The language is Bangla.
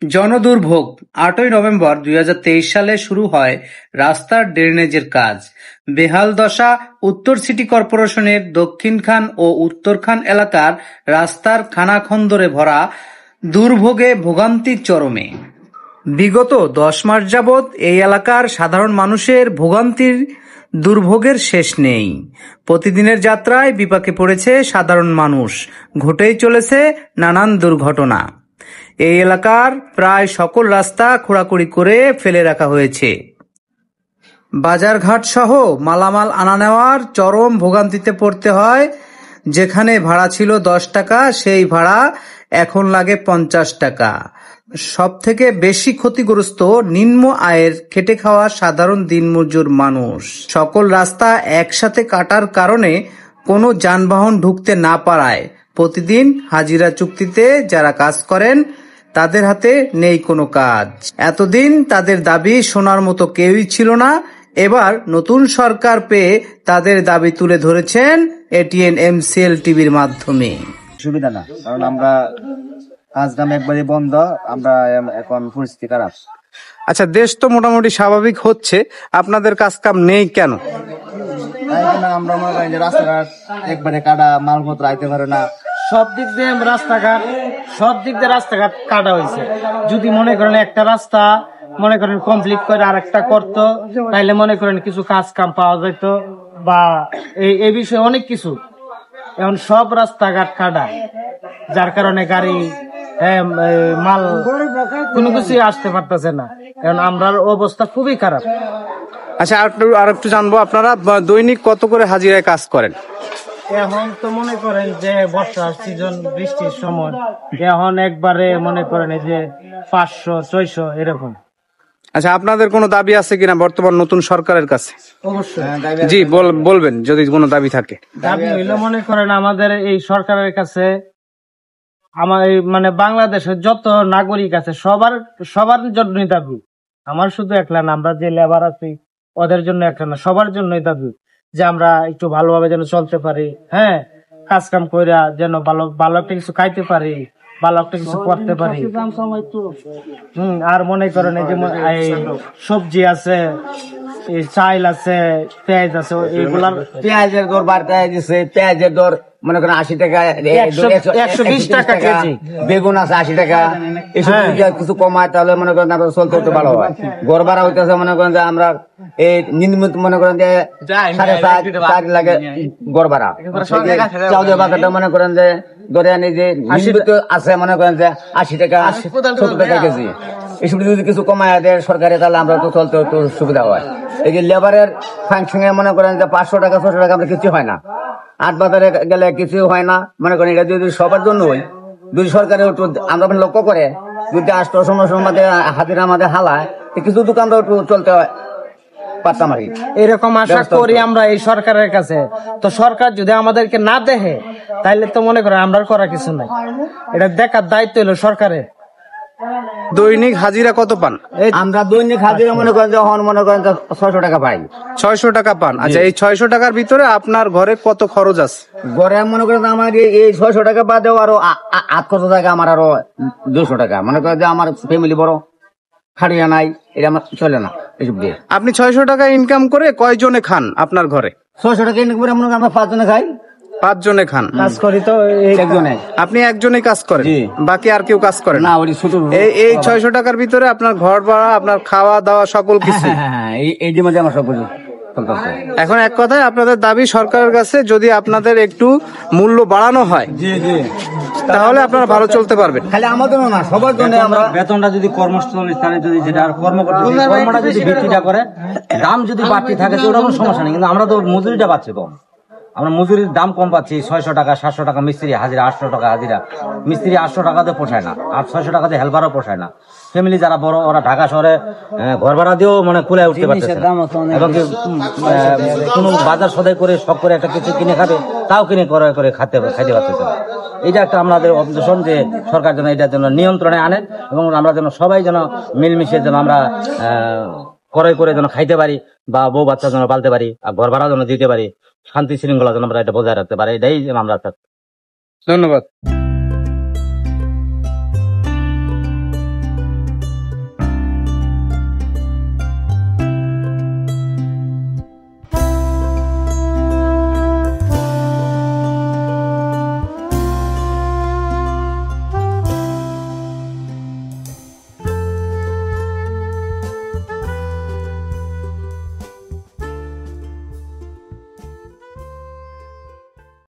জনদুর্ভোগ ৮ই নভেম্বর ২০২৩ সালে শুরু হয় রাস্তার ড্রেনেজের কাজ। বেহাল দশা উত্তর সিটি কর্পোরেশনের দক্ষিণখান ও উত্তরখান এলাকার রাস্তার খানাখন্দরে ভরা, দুর্ভোগে ভোগান্তির চরমে। বিগত ১০ মাস যাবৎ এই এলাকার সাধারণ মানুষের ভোগান্তির দুর্ভোগের শেষ নেই। প্রতিদিনের যাত্রায় বিপাকে পড়েছে সাধারণ মানুষ, ঘটেই চলেছে নানান দুর্ঘটনা। এই এলাকার প্রায় সকল রাস্তা খোঁড়াখুঁড়ি করে ফেলে রাখা হয়েছে। বাজারঘাট সহ মালামাল আনা নেওয়ার চরম ভোগান্তিতে পড়তে হয়। যেখানে ভাড়া ছিল ১০ টাকা, সেই ভাড়া এখন লাগে ৫০ টাকা। সব থেকে বেশি ক্ষতিগ্রস্ত নিম্ন আয়ের খেটে খাওয়া সাধারণ দিনমজুর মানুষ। সকল রাস্তা একসাথে কাটার কারণে কোনো যানবাহন ঢুকতে না পারায় প্রতিদিন হাজিরা চুক্তিতে যারা কাজ করেন তাদের হাতে নেই কোনো কাজ। এতদিন তাদের দাবি শোনার মতো কেউই ছিল না। এবার নতুন সরকার পেয়ে তাদের দাবি তুলে ধরেছেন এটিএন এমসিএল টিভির মাধ্যমে। সুবিধা না, কারণ আমরা কাজ কাম একবারে বন্ধ, আমরা এখন পরিস্থিতি খারাপ। আচ্ছা, দেশ তো মোটামুটি স্বাভাবিক হচ্ছে, আপনাদের কাজ কাম নেই কেন? আমরা মনে করি যে রাস্তাঘাট একবারে কাটা, মালপত্র আইতে পারে না। সব দিক দিয়ে রাস্তাঘাট কাটা হয়েছে। যদি মনে করেন একটা রাস্তা মনে করেন কমপ্লিট করে আর একটা করতো, তাইলে মনে করেন কিছু কাজ কাম পাওয়া যেত, বা এই বিষয়ে অনেক কিছু। এখন সব রাস্তাঘাট কাটা, যার কারণে গাড়ি মাল কোনো কিছু আসতে পারতেছে না। কারণ আমরার অবস্থা খুবই খারাপ। আচ্ছা, আর একটু জানবো, আপনারা দৈনিক কত করে হাজিরায় কাজ করেন? এখন তো মনে করেন যে বর্ষার সিজন, বৃষ্টির সময়, এখন একবারে মনে করেন যে ৫০০-৬০০ এরকম। আচ্ছা, আপনাদের কোনো দাবি আছে কিনা বর্তমান নতুন সরকারের কাছে? অবশ্যই জি, বলবেন যদি কোনো দাবি থাকে। দাবি হইলো মনে করেন আমাদের এই সরকারের কাছে, মানে বাংলাদেশের যত নাগরিক আছে সবার জন্যই দাবি। আমার শুধু একলা না, আমরা যে লেবার আছি ওদের জন্য একটা না, সবার জন্যই দাবি যে আমরা একটু ভালোভাবে যেন চলতে পারি। হ্যাঁ, কাজ কাম কইরা যেন ভালো একটা কিছু খাইতে পারি, ভালো একটা কিছু করতে পারি। আর মনে করেন এই যে সবজি আছে, চাইল আছে, পেঁয়াজ আছে, এইগুলার পেঁয়াজের দর বাড়তে দিচ্ছে। পেঁয়াজের দর মনে করেন ৮০ টাকা, ১২০ টাকা কেজি। বেগুন আছে ৮০ টাকা। এসব কিছু কমায় তাহলে মনে করেন আমরা চলতে হতে ভালো হয়। গড় ভাড়া হইতেছে মনে করেন যে আমরা এই নিম্নত মনে করেন যে ৪.৫ লাগে গড় ভাড়া। চাউলের বাজারটা মনে করেন যে ধরে আনি যে নিম্নত আছে মনে করেন যে ৮০ টাকা, ৭০ টাকা কেজি। এসব যদি কিছু কমায় দেয় সরকারে, তাহলে আমরা তো চলতে একটু সুবিধা হয়। এই যে লেবারের ফাংশনে মনে করেন যে ৫০০ টাকা ৬০০ টাকা আমরা কিছু হয় না। আট বাজারে গেলে কিছু হয় না। মনে করেন এটা যদি সবার জন্য হয়, যদি সরকারে একটু আমরা লক্ষ্য করে যদি ৮০০ মধ্যে হাজিরা আমাদের হালায়, কিছু দোকান আমরা একটু চলতে পারতাম আর কি। এরকম আশা করি আমরা এই সরকারের কাছে। তো সরকার যদি আমাদেরকে না দেখে, তাইলে তো মনে করেন আমরা করার কিছু নাই। এটা দেখার দায়িত্ব হলো সরকারের। দৈনিক হাজিরা কত পান? আমরা দৈনিক হাজিরা মনে করেন যখন মনে করেন ৬০০ টাকা পাই। ৬০০ টাকা পান। আচ্ছা, এই ৬০০ টাকার ভিতরে আপনার ঘরে কত খরচ আছে? ঘরে মনে করেন আমার এই ৬০০ টাকা বাদেও আরো ৮০০ টাকা, আমার আরো ২০০ টাকা। মনে করেন যে আমার ফ্যামিলি বড়, খাড়িয়া নাই, এটা আমার চলে না এসব দিয়ে। আপনি ৬০০ টাকা ইনকাম করে কয়জনে খান আপনার ঘরে? ৬০০ টাকা ইনকাম করে মনে করেন আমরা ৫ জনে খাই। ৫ জনে খান? কাজ করি তো একজনে। আপনি একজনই কাজ করেন, বাকি আর কেউ কাজ করেন না? ওই ছোট এই ৬০০ টাকার ভিতরে আপনার ঘর ভাড়া, আপনার খাওয়া দাওয়া, সকল কিছু। এই যে মধ্যে আমার সব কিছু। এখন এক কথায় আপনাদের দাবি সরকারের কাছে, যদি আপনাদের একটু মূল্য বাড়ানো হয় তাহলে আপনারা ভালো চলতে পারবেন। খালি আমাদের না, সবার জন্য। আমরা বেতনটা যদি কর্মস্থলে যদি যেটা কর্মটা যদি বৃদ্ধিটা করে, দাম যদি বাড়তি থাকে তো ওটা কোনো সমস্যা নেই। কিন্তু আমরা তো মজুরিটা পাচ্ছি কম, আমরা মজুরির দাম কম পাচ্ছি। ৬০০ টাকা ৭০০ টাকা মিস্ত্রি হাজিরা, ৮০০ টাকা হাজিরা। মিস্ত্রি ৮০০ টাকাতে পোষায় না, আর ৬০০ টাকাতে হেল্পারও পোষায় না। ফ্যামিলি যারা বড়, ওরা ঢাকা শহরে ঘর ভাড়া দিয়েও মানে কুলায় উঠতে পারছে না। এবং কোনো বাজার সদাই করে শখ করে একটা কিছু কিনে খাবে, তাও কিনে করে খাইতে পারতেছে না। এটা একটা আমাদের অবজেকশন, যে সরকার যেন এটার জন্য নিয়ন্ত্রণে আনে, এবং আমরা যেন সবাই যেন মিলমিশে যেন আমরা ক্রয় করে যেন খাইতে পারি, বা বউ বাচ্চা যেন পালতে পারি, আর ঘর ভাড়া যেন দিতে পারি, শান্তি শৃঙ্খলা যেন আমরা এটা বজায় রাখতে পারি। এটাই আমরা। ধন্যবাদ।